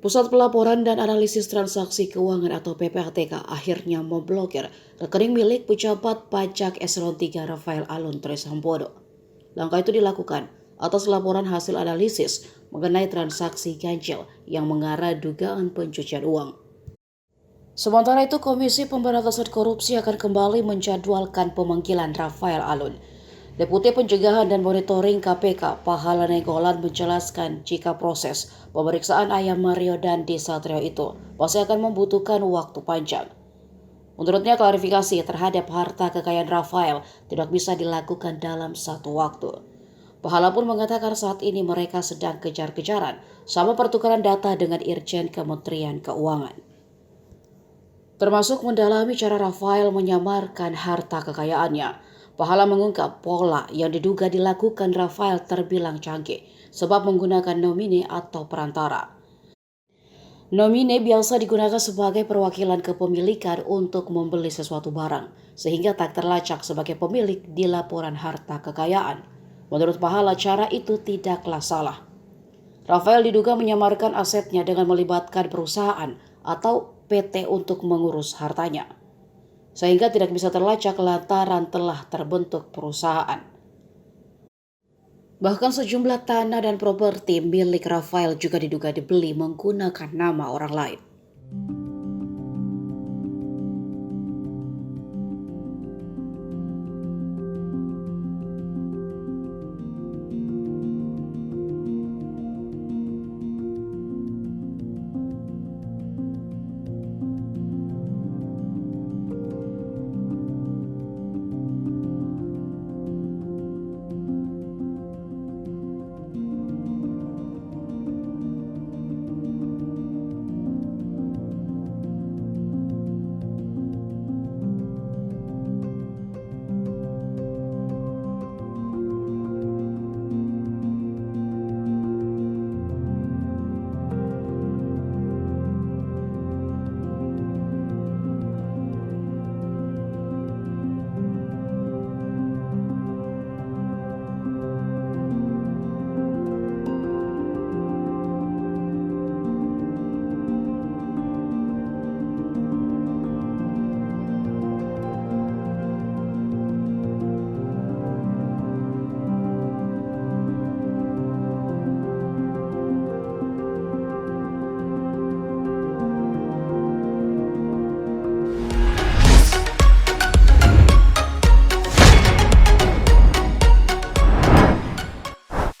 Pusat Pelaporan dan Analisis Transaksi Keuangan atau PPATK akhirnya memblokir rekening milik pejabat pajak Eselon 3 Rafael Alun Trisambodo. Langkah itu dilakukan atas laporan hasil analisis mengenai transaksi ganjil yang mengarah dugaan pencucian uang. Sementara itu, Komisi Pemberantasan Korupsi akan kembali menjadwalkan pemanggilan Rafael Alun. Deputi Pencegahan dan Monitoring KPK, Pahala Nainggolan menjelaskan jika proses pemeriksaan Ayam Mario Dandi Satrio itu pasti akan membutuhkan waktu panjang. Menurutnya, klarifikasi terhadap harta kekayaan Rafael tidak bisa dilakukan dalam satu waktu. Pahala pun mengatakan saat ini mereka sedang kejar-kejaran sama pertukaran data dengan Irjen Kementerian Keuangan. Termasuk mendalami cara Rafael menyamarkan harta kekayaannya. Pahala mengungkap pola yang diduga dilakukan Rafael terbilang canggih sebab menggunakan nomine atau perantara. Nomine biasa digunakan sebagai perwakilan kepemilikan untuk membeli sesuatu barang, sehingga tak terlacak sebagai pemilik di laporan harta kekayaan. Menurut Pahala, cara itu tidaklah salah. Rafael diduga menyamarkan asetnya dengan melibatkan perusahaan atau PT untuk mengurus hartanya, sehingga tidak bisa terlacak lantaran telah terbentuk perusahaan. Bahkan sejumlah tanah dan properti milik Rafael juga diduga dibeli menggunakan nama orang lain.